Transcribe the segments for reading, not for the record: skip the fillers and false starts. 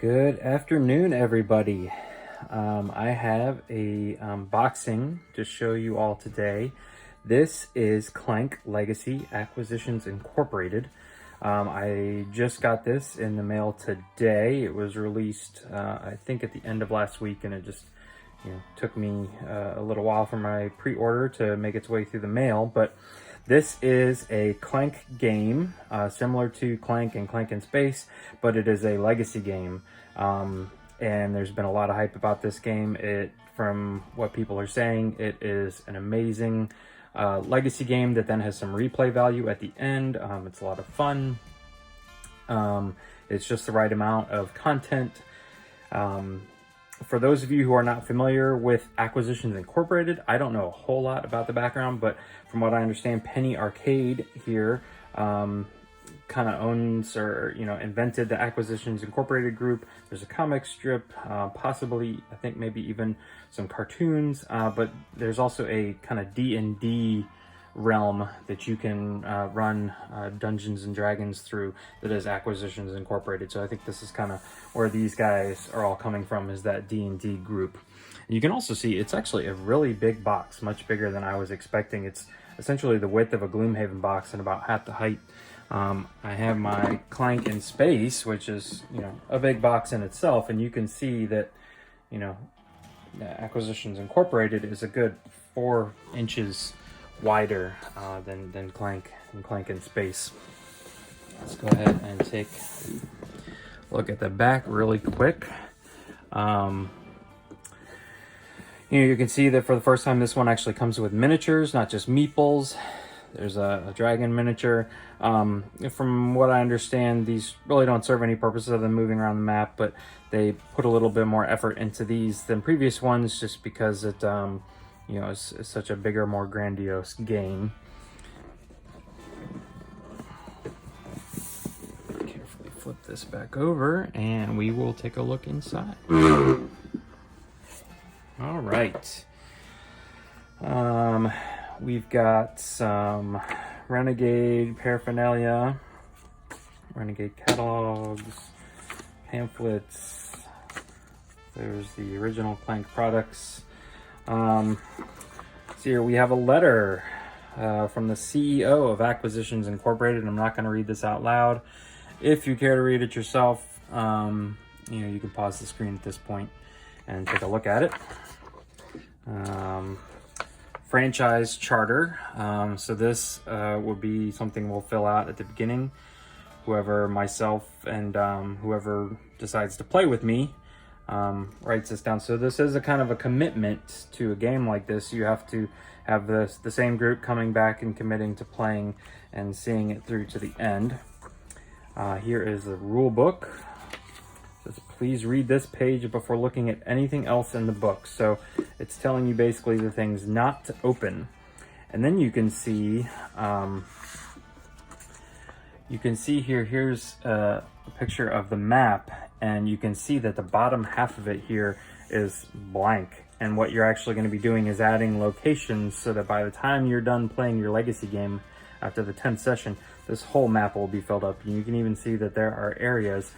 Good afternoon, everybody. I have a unboxing to show you all today. This is Clank Legacy Acquisitions Incorporated. I just got this in the mail today. It was released, I think, at the end of last week, and it just took me a little while for my pre-order to make its way through the mail. But this is a Clank game, similar to Clank and Clank in Space, but it is a legacy game. And there's been a lot of hype about this game. From what people are saying, it is an amazing legacy game that then has some replay value at the end. It's a lot of fun. It's just the right amount of content. For those of you who are not familiar with Acquisitions Incorporated, I don't know a whole lot about the background, but from what I understand, Penny Arcade here kind of owns or invented the Acquisitions Incorporated group. There's a comic strip, possibly, I think maybe even some cartoons, but there's also a kind of D&D realm that you can run Dungeons and Dragons through that is Acquisitions Incorporated. So I think this is kind of where these guys are all coming from, is that D&D group. And you can also see it's actually a really big box, much bigger than I was expecting. It's essentially the width of a Gloomhaven box and about half the height. I have my Clank in Space, which is a big box in itself, and you can see that Acquisitions Incorporated is a good 4 inches wider than Clank and Clank in Space. Let's go ahead and take a look at the back really quick. You can see that for the first time, this one actually comes with miniatures, not just meeples. There's a dragon miniature. From what I understand, these really don't serve any purpose other than moving around the map, but they put a little bit more effort into these than previous ones just because it it's such a bigger, more grandiose game. Carefully flip this back over and we will take a look inside. All right. We've got some Renegade paraphernalia, Renegade catalogs, pamphlets. There's the original Clank products. So here we have a letter from the CEO of Acquisitions Incorporated. I'm not going to read this out loud. If you care to read it yourself, you can pause the screen at this point and take a look at it. Franchise charter. So this will be something we'll fill out at the beginning. Myself and whoever decides to play with me writes this down. So this is a kind of a commitment to a game like this. You have to have the same group coming back and committing to playing and seeing it through to the end. Here is the rule book. It says, please read this page before looking at anything else in the book. So it's telling you basically the things not to open. And then you can see here's a picture of the map, and you can see that the bottom half of it here is blank. And what you're actually going to be doing is adding locations so that by the time you're done playing your legacy game after the 10th session, this whole map will be filled up. And you can even see that there are areas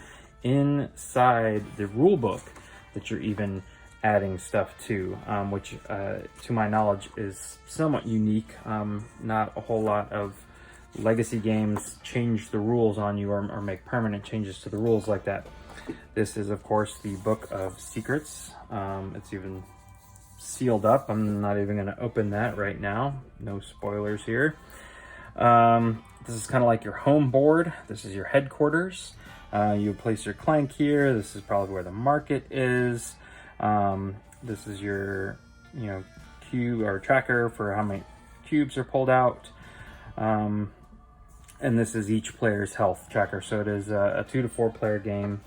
inside the rule book that you're even adding stuff to, which to my knowledge is somewhat unique. Not a whole lot of legacy games change the rules on you or make permanent changes to the rules like that. This is, of course, the Book of Secrets. It's even sealed up. I'm not even going to open that right now. No spoilers here. This is kind of like your home board. This is your headquarters. You place your Clank here. This is probably where the market is. This is your, cube or tracker for how many cubes are pulled out. And this is each player's health tracker. So it is a 2 to 4 player game.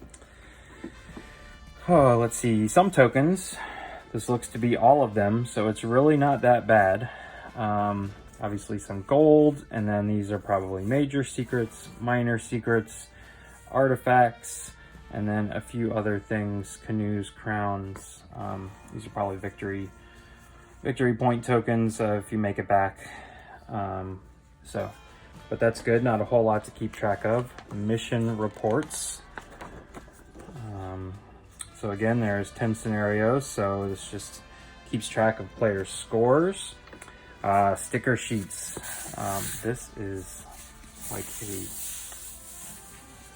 Oh, let's see. Some tokens. This looks to be all of them, so it's really not that bad. Obviously some gold, and then these are probably major secrets, minor secrets, artifacts, and then a few other things, canoes, crowns. These are probably victory point tokens if you make it back. But that's good, not a whole lot to keep track of. Mission reports. So again, there's 10 scenarios, so this just keeps track of players' scores. Sticker sheets. This is like a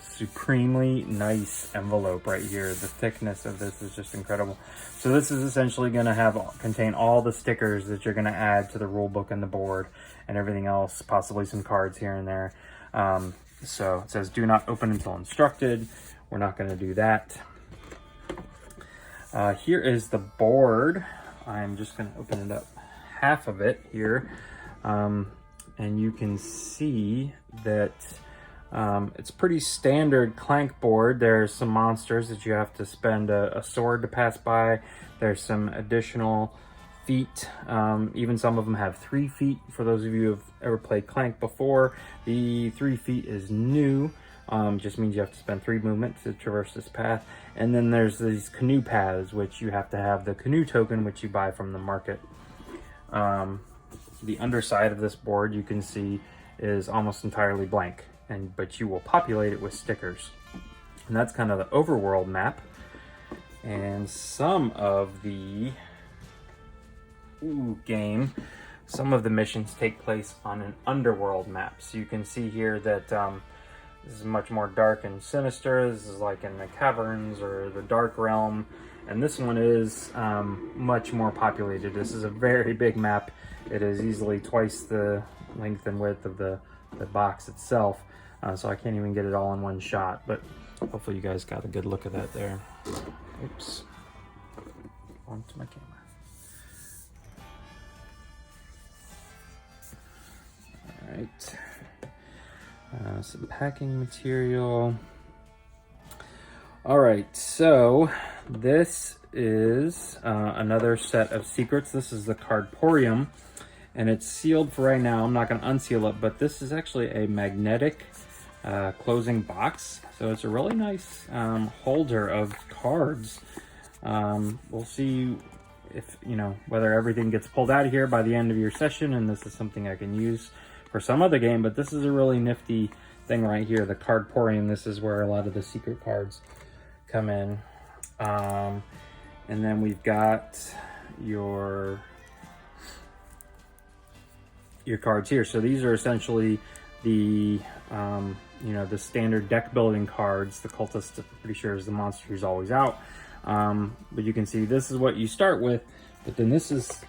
supremely nice envelope right here. The thickness of this is just incredible. So this is essentially going to contain all the stickers that you're going to add to the rule book and the board and everything else, possibly some cards here and there. So it says do not open until instructed. We're not going to do that. Here is the board. I'm just going to open it up, half of it here, and you can see that it's pretty standard Clank board. There's some monsters that you have to spend a sword to pass by. There's some additional feet. Even some of them have 3 feet. For those of you who have ever played Clank before, the 3 feet is new. Just means you have to spend 3 movements to traverse this path. And then there's these canoe paths, which you have to have the canoe token, which you buy from the market. The underside of this board, you can see, is almost entirely blank, but you will populate it with stickers. And that's kind of the overworld map. And some of the game, some of the missions take place on an underworld map. So you can see here that this is much more dark and sinister. This is like in the caverns or the dark realm. And this one is much more populated. This is a very big map. It is easily twice the length and width of the box itself. So I can't even get it all in one shot, but hopefully you guys got a good look at that there. Oops. Onto my camera. All right. Some packing material. All right, so this is another set of secrets. This is the Cardporium, and it's sealed for right now. I'm not going to unseal it, but this is actually a magnetic closing box. So it's a really nice holder of cards. We'll see if, whether everything gets pulled out of here by the end of your session, and this is something I can use for some other game, but this is a really nifty thing right here, the Cardporium. This is where a lot of the secret cards come in. And then we've got your cards here. So these are essentially the the standard deck building cards. The Cultist, I'm pretty sure, is the monster who's always out. But you can see this is what you start with, but then this is,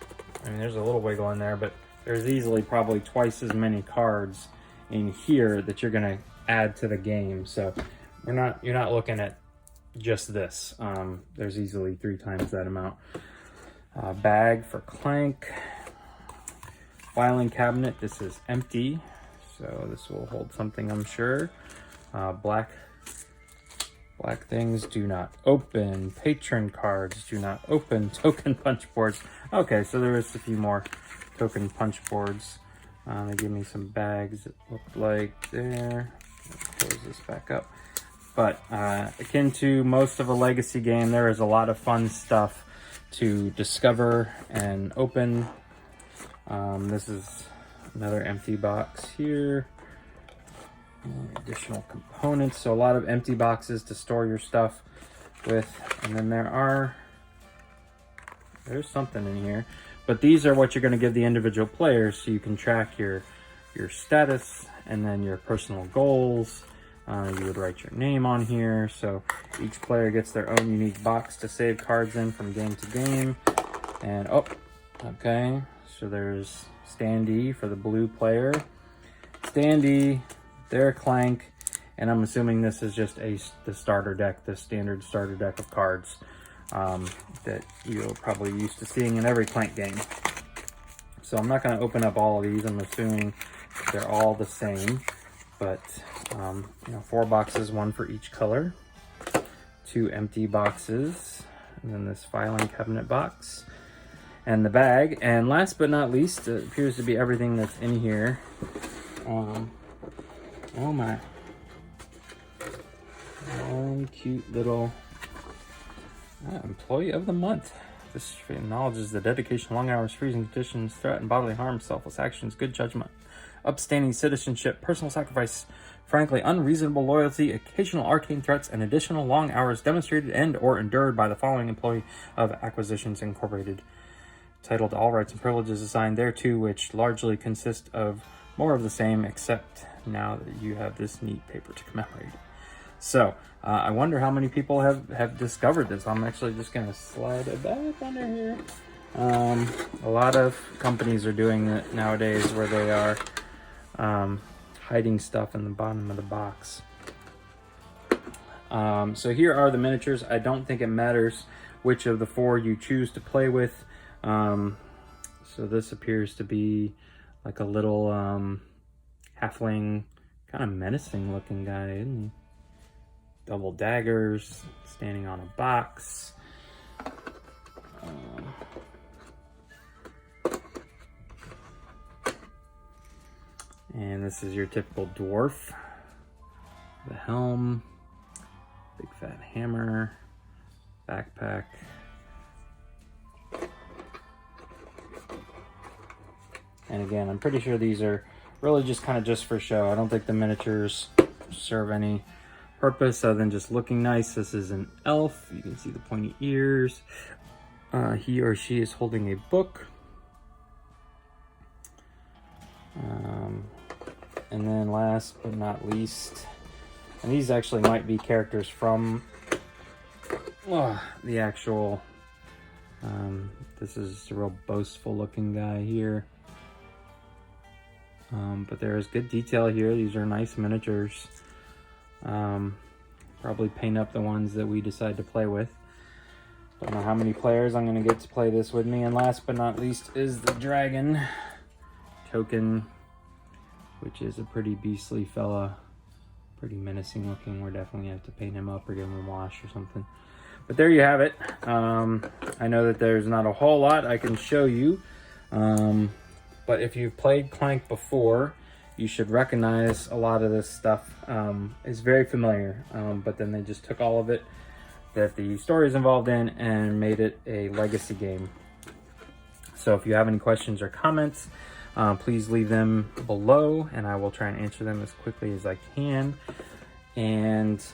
there's a little wiggle in there, but there's easily probably twice as many cards in here that you're going to add to the game. So you're not looking at just this. There's easily 3 times that amount. Bag for Clank. Filing cabinet. This is empty, so this will hold something, I'm sure. Black things do not open. Patron cards do not open. Token punch boards. Okay, so there is a few more token punch boards. They give me some bags, it looked like there. Let's close this back up. But akin to most of a legacy game, there is a lot of fun stuff to discover and open. This is another empty box here. Additional components, so a lot of empty boxes to store your stuff with. And then there's something in here. But these are what you're going to give the individual players, so you can track your status and then your personal goals. You would write your name on here, so each player gets their own unique box to save cards in from game to game. And okay, so there's Standee for the blue player. Standee, their Clank, and I'm assuming this is just the starter deck, the standard starter deck of cards that you're probably used to seeing in every Clank game. So I'm not going to open up all of these. I'm assuming they're all the same, but 4 boxes, 1 for each color, 2 empty boxes, and then this filing cabinet box, and the bag. And last but not least, it appears to be everything that's in here. Oh my. One cute little employee of the month. This acknowledges the dedication, long hours, freezing conditions, threat, and bodily harm, selfless actions, good judgment upstanding citizenship, personal sacrifice, frankly unreasonable loyalty, occasional arcane threats, and additional long hours demonstrated and or endured by the following employee of Acquisitions Incorporated. Titled All Rights and Privileges Assigned Thereto, which largely consist of more of the same, except now that you have this neat paper to commemorate. So, I wonder how many people have discovered this. I'm actually just going to slide it back under here. A lot of companies are doing it nowadays where they are hiding stuff in the bottom of the box. So here are the miniatures. I don't think it matters which of the four you choose to play with. So this appears to be like a little halfling, kind of menacing looking guy, isn't he? Double daggers, standing on a box. And this is your typical dwarf. The helm, big fat hammer, backpack. And again, I'm pretty sure these are really just kind of just for show. I don't think the miniatures serve any purpose other than just looking nice. This is an elf. You can see the pointy ears. He or she is holding a book. And then last but not least, and these actually might be characters from the actual, this is just a real boastful looking guy here. But there is good detail here. These are nice miniatures. Probably paint up the ones that we decide to play with. Don't know how many players I'm going to get to play this with me. And last but not least is the dragon token, which is a pretty beastly fella. Pretty menacing looking. We're definitely going to have to paint him up or give him a wash or something. But there you have it. I know that there's not a whole lot I can show you. But if you've played Clank before, you should recognize a lot of this stuff. It's very familiar, but then they just took all of it that the story is involved in and made it a legacy game. So if you have any questions or comments, please leave them below and I will try and answer them as quickly as I can. And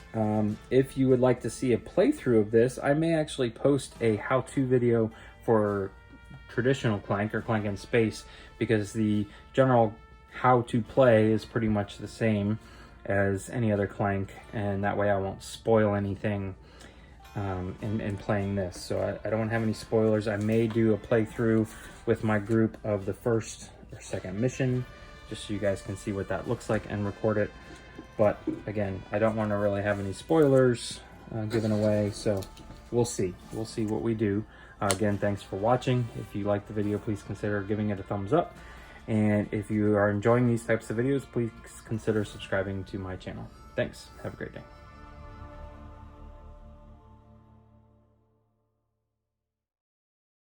if you would like to see a playthrough of this, I may actually post a how-to video for traditional Clank or Clank in Space, because the general how to play is pretty much the same as any other Clank, and that way I won't spoil anything in playing this. So I don't have any spoilers. I may do a playthrough with my group of the first or second mission, just so you guys can see what that looks like and record it. But again, I don't want to really have any spoilers given away, so we'll see. We'll see what we do. Again, thanks for watching. If you like the video, please consider giving it a thumbs up. And if you are enjoying these types of videos, please consider subscribing to my channel. Thanks. Have a great day.